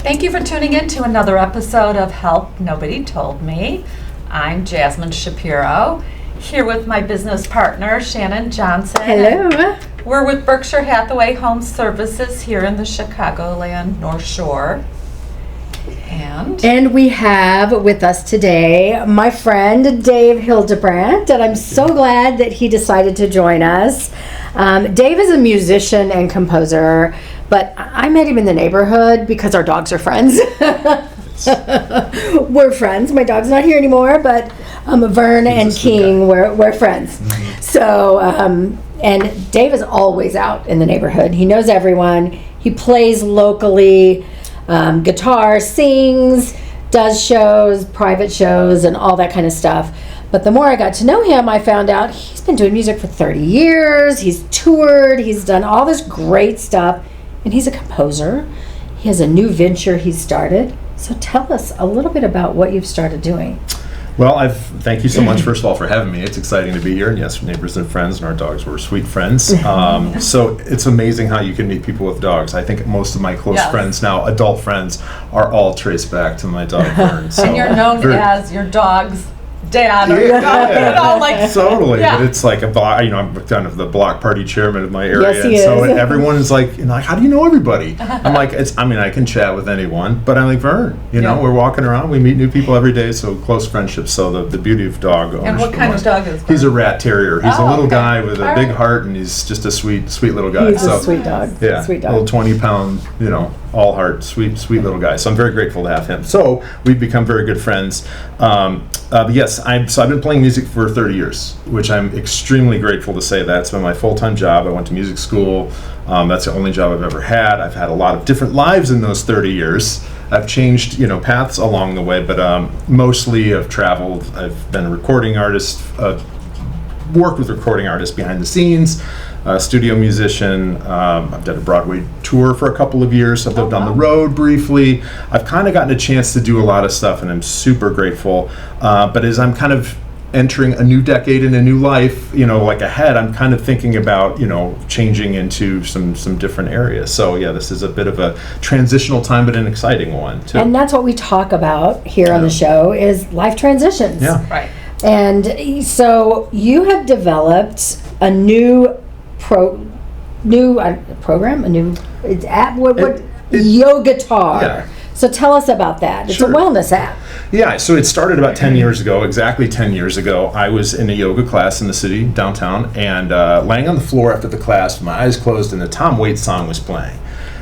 Thank you for tuning in to another episode of Help Nobody Told Me. I'm Jasmine Shapiro, here with my business partner, Shannon Johnson. Hello. We're with Berkshire Hathaway Home Services here in the Chicagoland North Shore. And we have with us today my friend Dave Hiltebrand, and I'm so glad that he decided to join us. Dave is a musician and composer, but I met him in the neighborhood because our dogs are friends. We're friends. My dog's not here anymore, but Vern and King, we're friends. Mm-hmm. So, and Dave is always out in the neighborhood. He knows everyone. He plays locally. Guitar, sings, does shows, private shows, and all that kind of stuff. But the more I got to know him, I found out he's been doing music for 30 years. He's toured. He's done all this great stuff. And he's a composer. He has a new venture he's started. So tell us a little bit about what you've started doing. Well, thank you so much, first of all, for having me. It's exciting to be here. And yes, neighbors and friends, and our dogs were sweet friends. So it's amazing how you can meet people with dogs. I think most of my close friends now, adult friends, are all traced back to my dog, Vern. So and you're known as your dog's dad, or totally. Yeah. But it's like a block. I'm kind of the block party chairman of my area, yes, he and so is. Everyone is like, how do you know everybody? I'm like, I can chat with anyone, but I'm like, Vern, we're walking around, we meet new people every day, so close friendships. So the beauty of dog ownership. And what kind of dog is Vern? He's a rat terrier. He's a little guy with a big heart, and he's just a sweet little guy. He's a sweet dog. Yeah, sweet dog. Little 20-pound, all heart, sweet little guy. So I'm very grateful to have him. So we've become very good friends. Yes, I've been playing music for 30 years, which I'm extremely grateful to say that. It's been my full-time job. I went to music school. That's the only job I've ever had. I've had a lot of different lives in those 30 years. I've changed, paths along the way, but mostly I've traveled. I've been a recording artist, worked with recording artists behind the scenes, studio musician. I've done a Broadway tour for a couple of years. I've lived on the road briefly. I've kind of gotten a chance to do a lot of stuff, and I'm super grateful. But as I'm kind of entering a new decade and a new life, ahead, I'm kind of thinking about, changing into some different areas. So yeah, this is a bit of a transitional time, but an exciting one too. And that's what we talk about here on the show is life transitions. Yeah. Right. And so you have developed a new program, a new app. What Yoguitar. Yeah. So tell us about that. It's Sure. a wellness app. Yeah, so it started about 10 years ago, exactly 10 years ago. I was in a yoga class in the city, downtown, and laying on the floor after the class with my eyes closed, and the Tom Waits song was playing.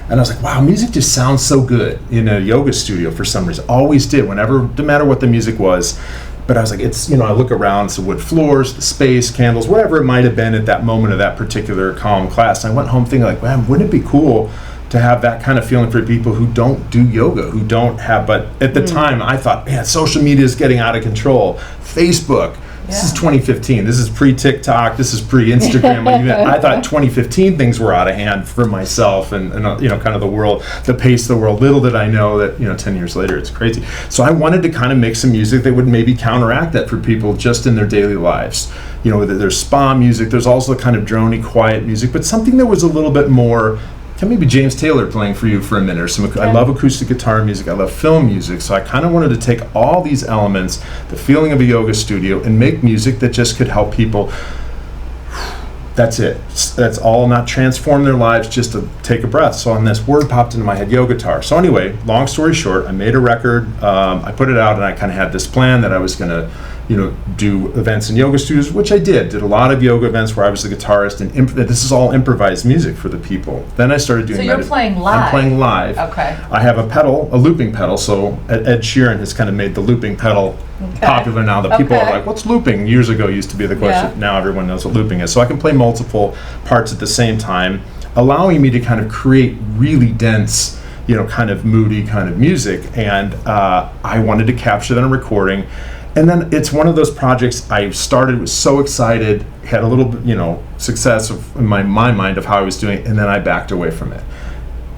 And I was like, wow, music just sounds so good in a yoga studio for some reason. Always did, no matter what the music was. But I was like, I look around, it's the wood floors, the space, candles, whatever it might have been at that moment of that particular calm class. And I went home thinking like, man, wouldn't it be cool to have that kind of feeling for people who don't do yoga, who don't have, but at the time I thought, man, social media is getting out of control. Facebook, this is 2015, this is pre-TikTok, this is pre-Instagram. I thought 2015 things were out of hand for myself and kind of the world, the pace of the world. Little did I know that, 10 years later, it's crazy. So I wanted to kind of make some music that would maybe counteract that for people just in their daily lives. There's spa music, there's also kind of droney, quiet music, but something that was a little bit more, maybe James Taylor playing for you for a minute or some. I love acoustic guitar music, I love film music, so I kind of wanted to take all these elements, the feeling of a yoga studio, and make music that just could help people. That's it. That's all, not transform their lives, just to take a breath. So on this word popped into my head, Yoguitar. So anyway, long story short, I made a record, I put it out, and I kind of had this plan that I was going to do events in yoga studios, which I did a lot of yoga events where I was the guitarist, and this is all improvised music for the people. Then I started doing. So you're playing live. I'm playing live. Okay. I have a looping pedal. So Ed Sheeran has kind of made the looping pedal popular now. That people are like, "What's looping?" Years ago used to be the question. Yeah. Now everyone knows what looping is. So I can play multiple parts at the same time, allowing me to kind of create really dense, kind of moody kind of music. And I wanted to capture that in a recording. And then it's one of those projects I started, was so excited, had a little bit, success in my mind of how I was doing it, and then I backed away from it.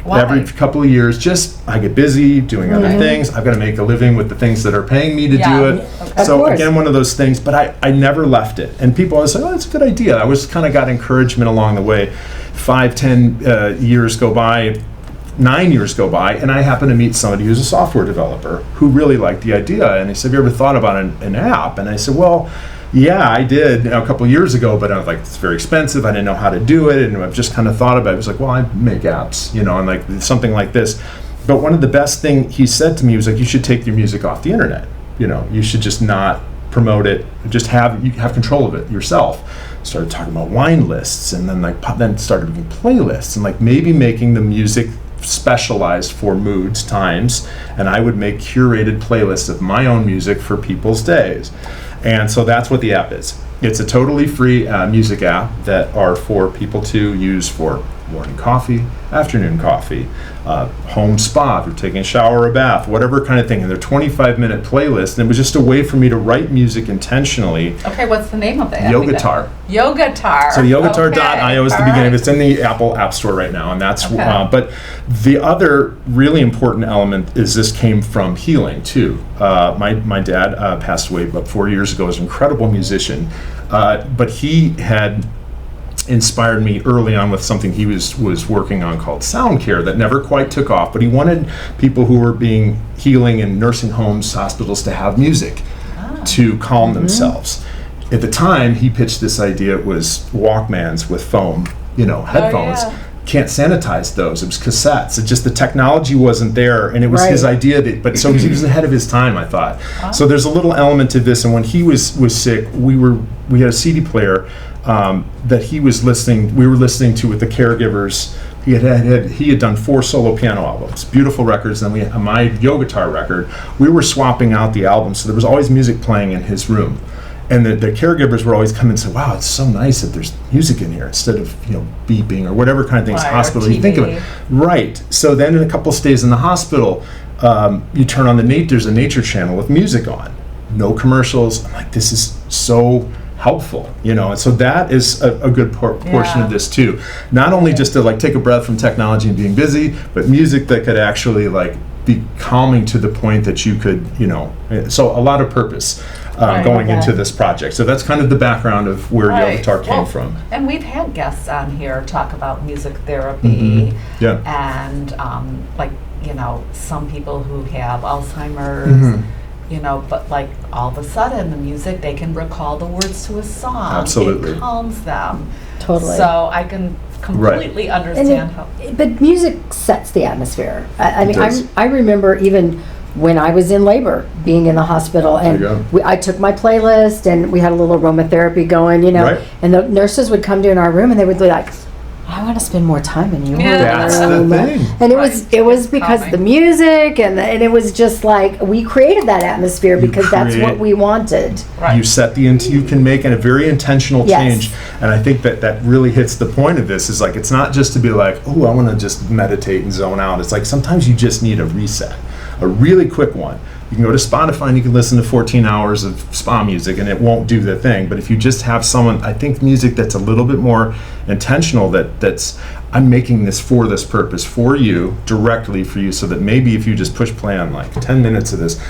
Why? Every couple of years, I get busy doing other things. I've got to make a living with the things that are paying me to do it. So again, one of those things, but I never left it. And people always say, oh, that's a good idea. I always kind of got encouragement along the way. 5-10 years go by, 9 years go by, and I happen to meet somebody who's a software developer who really liked the idea. And he said, have you ever thought about an app? And I said, well, yeah, I did a couple years ago, but I was like, it's very expensive. I didn't know how to do it. And I've just kind of thought about it. I was like, well, I make apps, and like something like this. But one of the best thing he said to me was like, you should take your music off the internet. You should just not promote it. Just have control of it yourself. Started talking about wine lists, and then started making playlists, and like maybe making the music specialized for moods, times, and I would make curated playlists of my own music for people's days. And so that's what the app is. It's a totally free music app that are for people to use for morning coffee, afternoon coffee, home spa, if you're taking a shower or a bath, whatever kind of thing. And they're 25-minute playlists. And it was just a way for me to write music intentionally. Okay, what's the name of it? Yoguitar. Yoguitar. So yoguitar.io is the beginning. It's in the Apple App Store right now. And that's, but the other really important element is this came from healing too. My dad passed away about 4 years ago as an incredible musician. But he had inspired me early on with something he was working on called sound care that never quite took off, but he wanted people who were being healing in nursing homes, hospitals to have music to calm themselves. At the time, he pitched this idea. It was Walkmans with foam, headphones. Can't sanitize those. It was cassettes. It just, the technology wasn't there, and it was his idea. But so he was ahead of his time, I thought. So there's a little element to this. And when he was sick, we had a CD player that he was listening. We were listening to with the caregivers. He had done 4 solo piano albums, beautiful records. And then my Yoguitar record. We were swapping out the albums, so there was always music playing in his room. And the caregivers would always come and say, wow, it's so nice that there's music in here instead of, beeping or whatever kind of things. Hospital, you think of it. Right. So then in a couple stays in the hospital, you turn on there's a nature channel with music on. No commercials. I'm like, this is so helpful, and so that is a good portion of this too. Not only just to like take a breath from technology and being busy, but music that could actually like be calming to the point that you could, so a lot of purpose going into this project. So that's kind of the background of where Yoguitar came from. And we've had guests on here talk about music therapy and some people who have Alzheimer's, but like all of a sudden the music, they can recall the words to a song. Absolutely. It calms them. Totally. So I can completely understand how. But music sets the atmosphere. I mean, does. I remember even when I was in labor, being in the hospital, and I took my playlist, and we had a little aromatherapy going, and the nurses would come to in our room, and they would be like, I want to spend more time in your room. That's the thing. And it was because the music, and it was just like, we created that atmosphere because that's what we wanted. You set you can make a very intentional change. And I think that really hits the point of this, is like, it's not just to be like, oh, I want to just meditate and zone out. It's like, sometimes you just need a reset, a really quick one. You can go to Spotify and you can listen to 14 hours of spa music and it won't do the thing. But if you just have someone, I think music that's a little bit more intentional, that's I'm making this for this purpose, for you, directly for you, so that maybe if you just push play on like 10 minutes of this,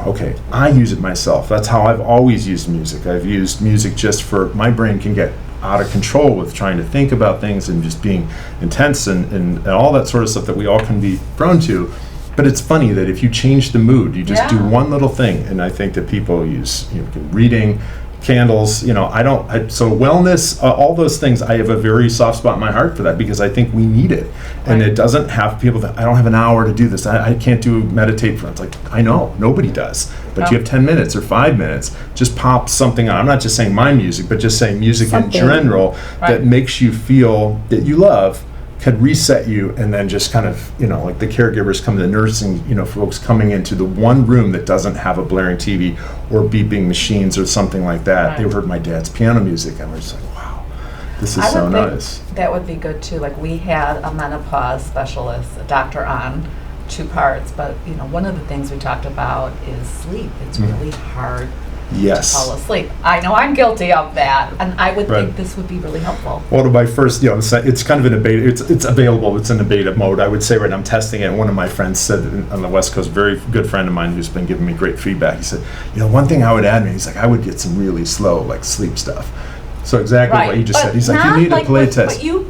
okay, I use it myself. That's how I've always used music. I've used music just for, my brain can get out of control with trying to think about things and just being intense and all that sort of stuff that we all can be prone to. But it's funny that if you change the mood, you just do one little thing, and I think that people use reading, candles. So wellness, all those things. I have a very soft spot in my heart for that because I think we need it, and it doesn't have people that I don't have an hour to do this. I can't meditate for. It's like, I know nobody does, but you have 10 minutes or 5 minutes. Just pop something on. I'm not just saying my music, but just saying music in general that makes you feel that you love. Could reset you, and then just kind of, like the caregivers come, the nursing, folks coming into the one room that doesn't have a blaring TV or beeping machines or something like that. They heard my dad's piano music, and we're just like, wow, this is so nice. That would be good too. Like, we had a menopause specialist, a doctor on 2 parts, but one of the things we talked about is sleep. It's really hard to fall asleep. I know I'm guilty of that, and I would think this would be really helpful. Well, to my first, it's kind of in a beta. It's available. It's in a beta mode. I would say right now I'm testing it. And one of my friends said on the West Coast, very good friend of mine who's been giving me great feedback. He said, one thing I would add, he's like, I would get some really slow like sleep stuff. So exactly what you just said. He's like, you need a play test. But you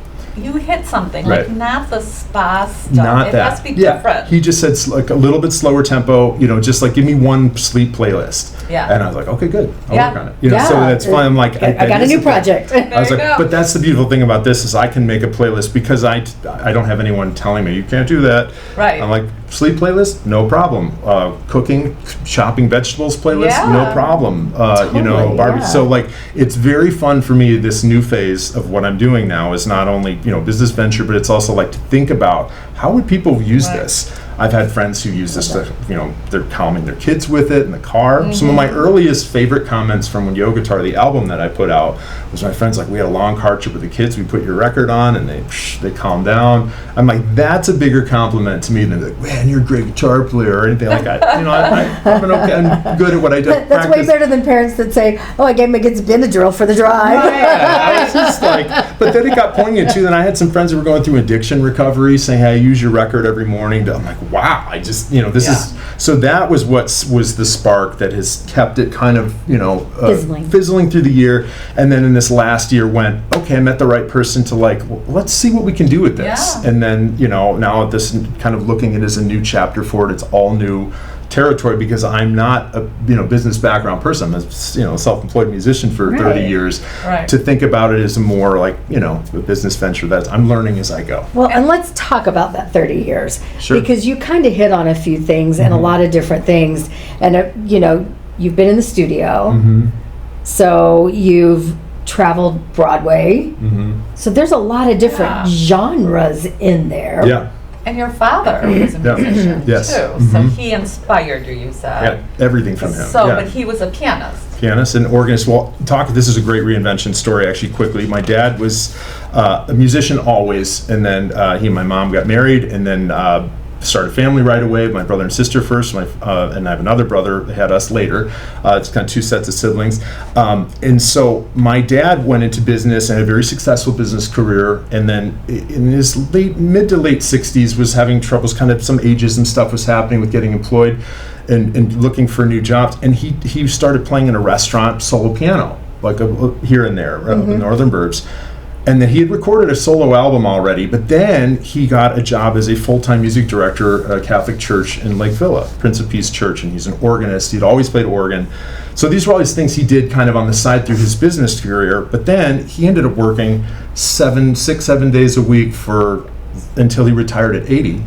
you hit something, Right. like not the spa stuff. Not it that. has to be Yeah. different. He just said like a little bit slower tempo, just like give me one sleep playlist. Yeah. And I was like, okay, good. I'll Yeah. work on it. So that's fine. I'm like, I got a new project. I was There like, you go. but that's the beautiful thing about this is I can make a playlist because I don't have anyone telling me you can't do that. Right. I'm like, sleep playlist, no problem. Cooking, chopping vegetables playlist, no Yeah. problem. Totally, barbecue. yeah. So like, it's very fun for me. This new phase of what I'm doing now is not only business venture, but it's also like to think about how would people use Right. this. I've had friends who use this to, they're calming their kids with it in the car. Some of my earliest favorite comments from when Yoguitar, the album that I put out, was my friends like, we had a long car trip with the kids, we put your record on, and they calm down. I'm like, that's a bigger compliment to me than like, man, you're a great guitar player or anything like that. I'm good at what I do. That's way better than parents that say, "Oh, I gave my kids Benadryl for the drive." Yeah, I was just like, but then it got poignant too. Then I had some friends who were going through addiction recovery saying, hey, I use your record every morning. I'm like, wow, I just, this is, so that was what was the spark that has kept it kind of, fizzling through the year. And then in this last year went, okay, I met the right person to like, well, let's see what we can do with this. Yeah. And then, now at this kind of looking at it as a new chapter for it, it's all new territory because I'm not a business background person. I'm a self-employed musician for 30 Right. years. Right. To think about it as more like a business venture that I'm learning as I go. Well, and let's talk about that 30 years. Sure. Because you kind of hit on a few things and a lot of different things. And, you've been in the studio. So you've traveled Broadway. So there's a lot of different genres in there. Yeah. And your father was a Yeah. musician Yes. too, so he inspired you. You said. Yeah. Everything from him. So, yeah. but he was a pianist. Pianist and organist. Well, this is a great reinvention story, actually, quickly. My dad was a musician always, and then he and my mom got married, and then started a family right away. My brother and sister first, and I have another brother that had us later. It's kind of two sets of siblings. And so my dad went into business and had a very successful business career, and then in his mid to late 60s was having troubles, kind of some ageism stuff was happening with getting employed and looking for new jobs. And he started playing in a restaurant solo piano, like here and there, up in Northern Burbs. And then he had recorded a solo album already, but then he got a job as a full-time music director at a Catholic church in Lake Villa, Prince of Peace Church, and he's an organist. He'd always played organ. So these were all these things he did kind of on the side through his business career, but then he ended up working 7 days a week until he retired at 80.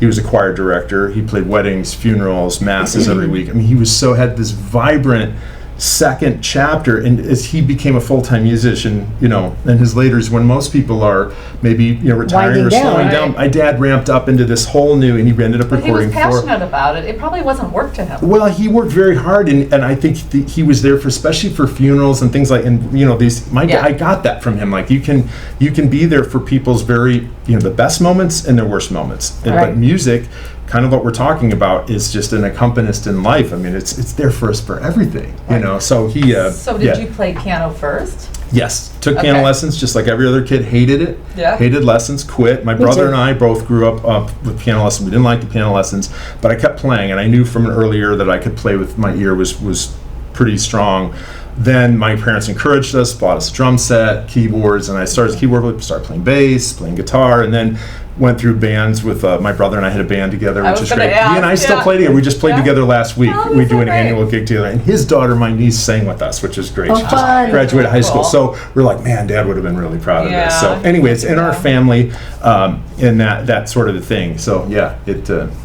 He was a choir director. He played weddings, funerals, masses every week. I mean, he had this vibrant second chapter, and as he became a full-time musician, in his laters, when most people are maybe retiring Winding or down. slowing down, my dad ramped up into this whole new, and he ended up But he was recording passionate about it. It probably wasn't work to him. Well, he worked very hard, and I think he was there especially for funerals and things like, and I got that from him. Like you can be there for people's very the best moments and their worst moments. Right. But music, kind of what we're talking about, is just an accompanist in life. I mean, it's there for us for everything. So he. So did you play piano first? Yes, took piano Okay. lessons just like every other kid. Hated it. Yeah. Hated lessons. Quit. My brother too. and I both grew up with piano lessons. We didn't like the piano lessons, but I kept playing, and I knew from an earlier that I could play with my ear was pretty strong. Then my parents encouraged us, bought us a drum set, keyboards, and I started playing bass, playing guitar, and then went through bands with my brother and I had a band together, I which was is gonna great. ask, He and I still yeah. play together. We just played Yeah. together last week. Oh, We that's do so an great. annual gig together, and his daughter, my niece, sang with us, which is great. Oh, She just fun. graduated high school, Cool. so we're like, man, Dad would have been really proud of this. So Yeah. anyway, it's in our Yeah. family, and that sort of a thing. So yeah,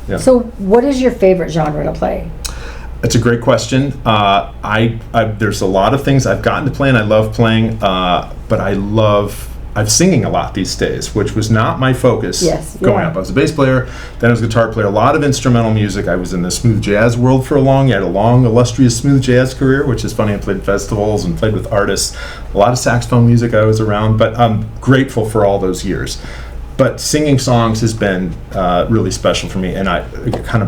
yeah. So what is your favorite genre to play? It's a great question. There's a lot of things I've gotten to play and I love playing, but I'm singing a lot these days, which was not my focus Yes, growing yeah. up. I was a bass player, then I was a guitar player, a lot of instrumental music. I was in the smooth jazz world for I had a long, illustrious smooth jazz career, which is funny. I played festivals and played with artists, a lot of saxophone music I was around, but I'm grateful for all those years. But singing songs has been really special for me, and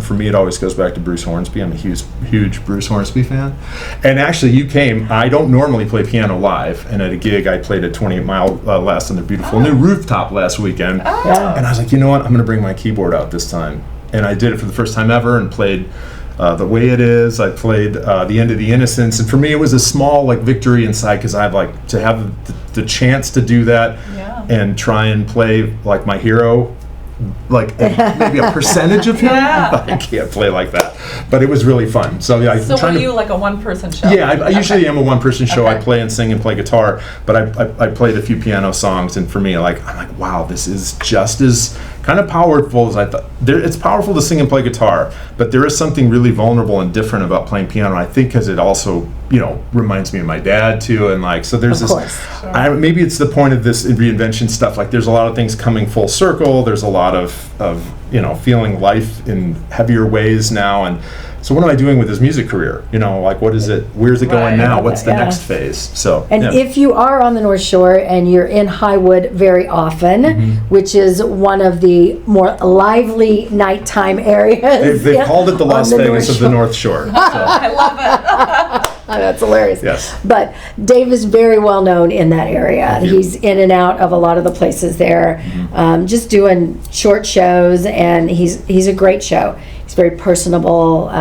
for me, it always goes back to Bruce Hornsby. I'm a huge Bruce Hornsby fan. And actually, you came. I don't normally play piano live, and at a gig, I played at 28 Mile Last on their beautiful new rooftop last weekend. Yeah. And I was like, you know what? I'm going to bring my keyboard out this time. And I did it for the first time ever, and played The Way It Is. I played The End of the Innocents, and for me, it was a small victory inside because I'd like to have the chance to do that. Yeah. and try and play like my hero, like maybe a percentage of him. Yeah. I can't play like that, but it was really fun. So yeah, So were you like a one-person show? Yeah, I usually am a one-person show. Okay. I play and sing and play guitar, but I played a few piano songs, and for me, I'm like, wow, this is just as kind of powerful as I thought. It's powerful to sing and play guitar, but there is something really vulnerable and different about playing piano. I think because it also, reminds me of my dad too, and like, so there's Of this. course. Sure. Maybe it's the point of this reinvention stuff. Like, there's a lot of things coming full circle. There's a lot of feeling life in heavier ways now, and so what am I doing with this music career? Like, what is it? Where's it going Right. now? What's the Yeah. next phase? So, And yeah. if you are on the North Shore and you're in Highwood very often, Mm-hmm. which is one of the more lively nighttime areas. They've yeah, called it the on Las the Vegas of the Shore. North Shore. So, I love it. Oh, that's hilarious. yes. But Dave is very well known in that area. Thank you. He's in and out of a lot of the places there, just doing short shows, and he's a great show. He's very personable,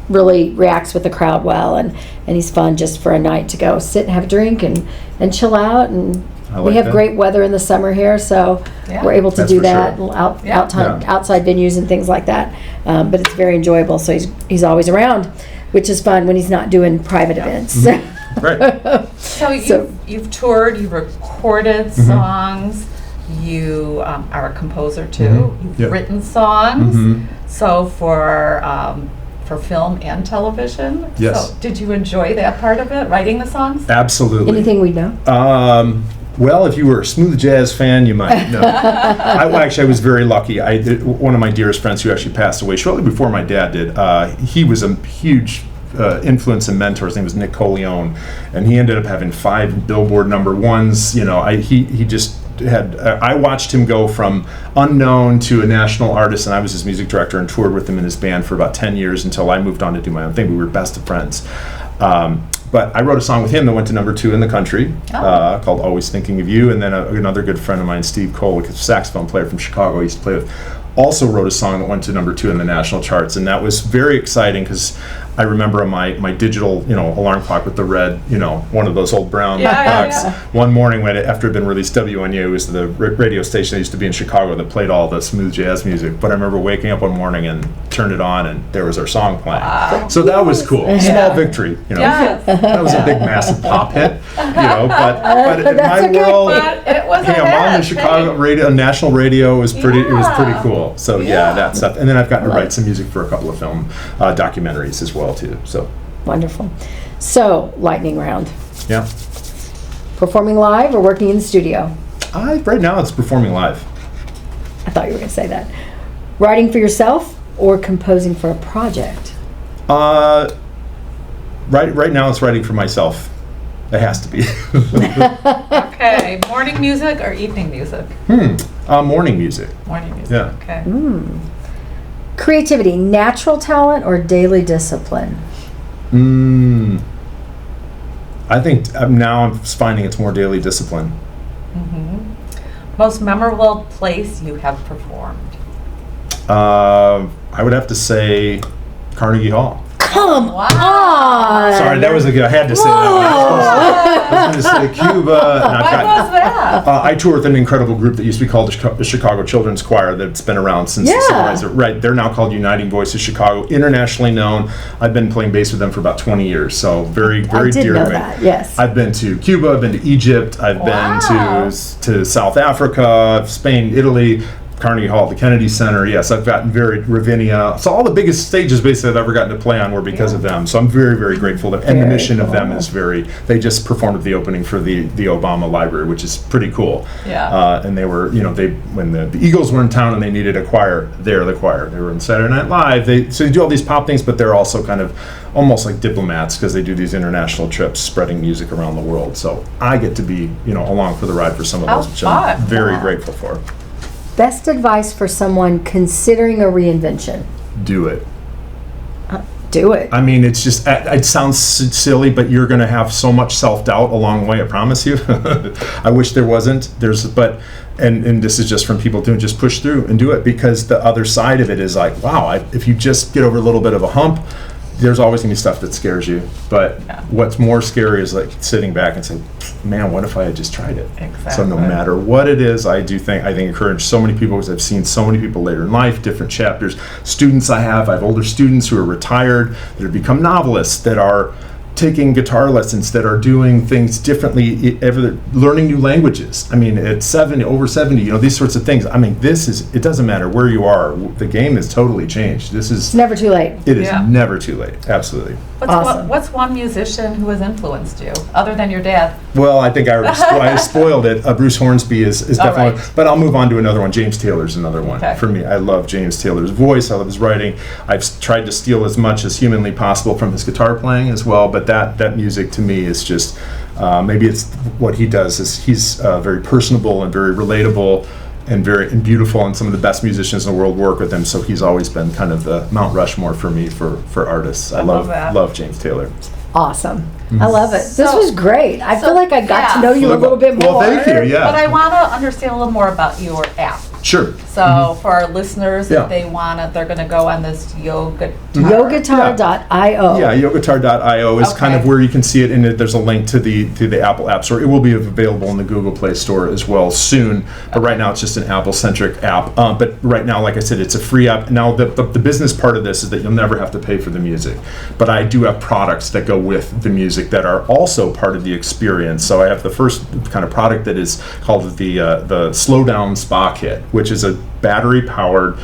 really reacts with the crowd well, and he's fun just for a night to go sit and have a drink and chill out. And I we like have that. great weather in the summer here, so Yeah. we're able to That's do for that sure. outside Yeah. outside venues and things like that. But it's very enjoyable. So he's always around, which is fun when he's not doing private events. Right. So So- you've toured, you've recorded Mm-hmm. songs, you are a composer too. Mhm. You've Yep. written songs. Mhm. So for film and television. Yes. So did you enjoy that part of it, writing the songs? Absolutely. Anything we know? Well, if you were a smooth jazz fan, you might know. I was very lucky. One of my dearest friends who actually passed away shortly before my dad did, he was a huge influence and mentor. His name was Nick Coleone, and he ended up having 5 Billboard #1s. He just had. I watched him go from unknown to a national artist, and I was his music director and toured with him in his band for about 10 years until I moved on to do my own thing. We were best of friends. But I wrote a song with him that went to #2 in the country, called "Always Thinking of You." And then another good friend of mine, Steve Cole, a saxophone player from Chicago, I used to play with, also wrote a song that went to #2 in the national charts. And that was very exciting because I remember on my digital, alarm clock with the red, one of those old brown clocks. Yeah. One morning after it had been released, WNU was the radio station that used to be in Chicago that played all the smooth jazz music. But I remember waking up one morning and turned it on, and there was our song playing. Wow. So that was cool. Yeah. Small victory, Yes. That was a big, massive pop hit, but in That's my okay. world, But it was hey, a I'm on the hit, Chicago hey. radio, national radio. It was pretty Yeah. cool. So Yeah. that stuff. And then I've gotten to write some music for a couple of film documentaries as well too. So Wonderful. So, lightning round. yeah, Performing live or working in the studio? right now it's performing live. I thought you were going to say that. Writing for yourself or composing for a project? Right now it's writing for myself. It has to be. Okay, morning music or evening music? Morning music. Morning music. Yeah. Okay. Creativity, natural talent or daily discipline? I think now I'm finding it's more daily discipline. Most memorable place you have performed? I would have to say Carnegie Hall. Come Wow. on! Sorry, that was a good. I had to say that. I was going to say Cuba. And I've Why got- was that? I tour with an incredible group that used to be called the Chicago Children's Choir that's been around since the Yeah. Civil Rights. Right, they're now called Uniting Voices Chicago, internationally known. I've been playing bass with them for about 20 years, so very, very I did dear know to me. that, yes. I've been to Cuba, I've been to Egypt, I've Wow. been to South Africa, Spain, Italy, Carnegie Hall, the Kennedy Center. Yes, I've gotten Ravinia. So all the biggest stages basically I've ever gotten to play on were because of them. So I'm very, very grateful to them. And the Very mission of them cool. is they just performed at the opening for the Obama Library, which is pretty cool. Yeah. And they were, when the Eagles were in town and they needed a choir, they're the choir. They were in Saturday Night Live. So they do all these pop things, but they're also kind of almost like diplomats because they do these international trips spreading music around the world. So I get to be, along for the ride for some of How those, which I'm fun. very Wow. grateful for. Best advice for someone considering a reinvention? Do it. Do it. I mean, it's just, it sounds silly, but you're going to have so much self-doubt along the way, I promise you. I wish there wasn't. And this is just from people doing, just push through and do it, because the other side of it is like, wow, if you just get over a little bit of a hump, there's always gonna be stuff that scares you, but what's more scary is like sitting back and saying, man, what if I had just tried it? Exactly. So no matter what it is, I think encourage so many people, because I've seen so many people later in life, different chapters, students I have older students who are retired, that have become novelists, that are taking guitar lessons, that are doing things differently, learning new languages. I mean, at over 70, these sorts of things. I mean, it doesn't matter where you are. The game has totally changed. It's never too late. It is never too late. Absolutely. What's one musician who has influenced you, other than your dad? Well, I think I spoiled it. Bruce Hornsby is definitely, right. But I'll move on to another one. James Taylor's another one. Okay. For me. I love James Taylor's voice. I love his writing. I've tried to steal as much as humanly possible from his guitar playing as well, but that music to me is just, maybe it's what he does is he's very personable and very relatable and very beautiful, and some of the best musicians in the world work with him, so he's always been kind of the Mount Rushmore for me for artists. I love James Taylor. Awesome. I love it. This was great. I feel like I got to yeah. know you a little bit more. Well, thank you. Yeah. But I want to understand a little more about your app. Sure. So for our listeners, Yeah. if they want to, they're going to go on this Yoguitar. Yoguitar.io. Yeah, Yoguitar.io is kind of Okay. where you can see it, and there's a link to the Apple App Store. It will be available in the Google Play Store as well soon, but right now it's just an Apple-centric app. But right now, like I said, it's a free app. Now, the business part of this is that you'll never have to pay for the music, but I do have products that go with the music that are also part of the experience. So I have the first kind of product that is called the Slow Down Spa Kit, which is a battery-powered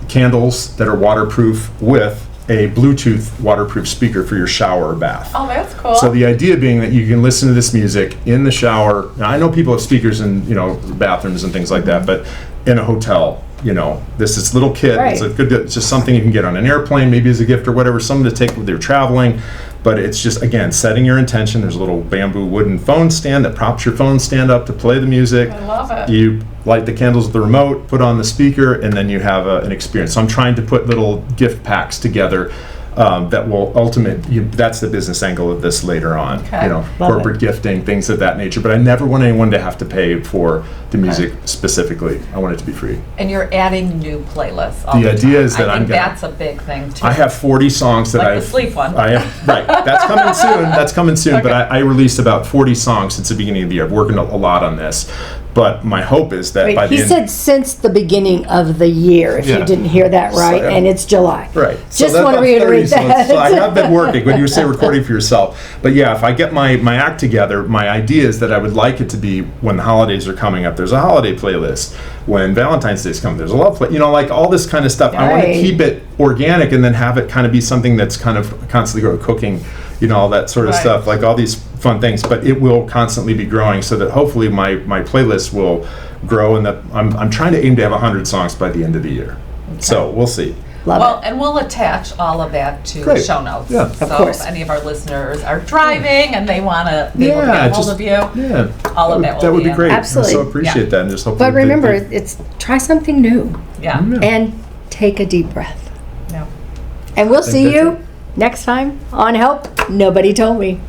candles that are waterproof with a Bluetooth waterproof speaker for your shower or bath. Oh, that's cool. So the idea being that you can listen to this music in the shower. Now, I know people have speakers in bathrooms and things like that, but in a hotel, this little kit. Right. It's just something you can get on an airplane, maybe as a gift or whatever, something to take with you traveling. But it's just, again, setting your intention. There's a little bamboo wooden phone stand that props your phone stand up to play the music. I love it. You light the candles with the remote, put on the speaker, and then you have an experience. So I'm trying to put little gift packs together that will that's the business angle of this later on. Okay. Corporate gifting, things of that nature. But I never want anyone to have to pay for the music specifically. I want it to be free. And you're adding new playlists all The the idea time. is that I I'm think gonna- that's a big thing too. I have 40 songs that Like the I've... sleep one. Right. That's coming soon. That's coming soon. But Okay. I released about 40 songs since the beginning of the year. I'm working a lot on this. But my hope is that by Wait, the he end... said since the beginning of the year, if Yeah. you didn't hear that right, So, yeah. and it's July. Right. Just that's want to about 30 reiterate songs. that. So I have been working. When you say recording for yourself. But yeah, if I get my act together, my idea is that I would like it to be when the holidays are coming up, there's a holiday playlist. When Valentine's Day's coming, there's a love play. Like all this kind of stuff. I want to Right. keep it organic and then have it kind of be something that's kind of constantly cooking, all that sort of Right. stuff, like all these fun things. But it will constantly be growing, so that hopefully my playlist will grow, and that I'm trying to aim to have 100 songs by the end of the year. So we'll see. Love Well, it. and we'll attach all of that to the Great. show notes. Yeah. So Of course. if any of our listeners are driving and they want to be able to Yeah, get a hold of you, Yeah, all of that will would be be in. great. Absolutely. I so appreciate that, and just hope. But remember, it's try something new yeah. and take a deep breath. Yeah. And we'll think see that's you it. next time on Help Nobody Told Me.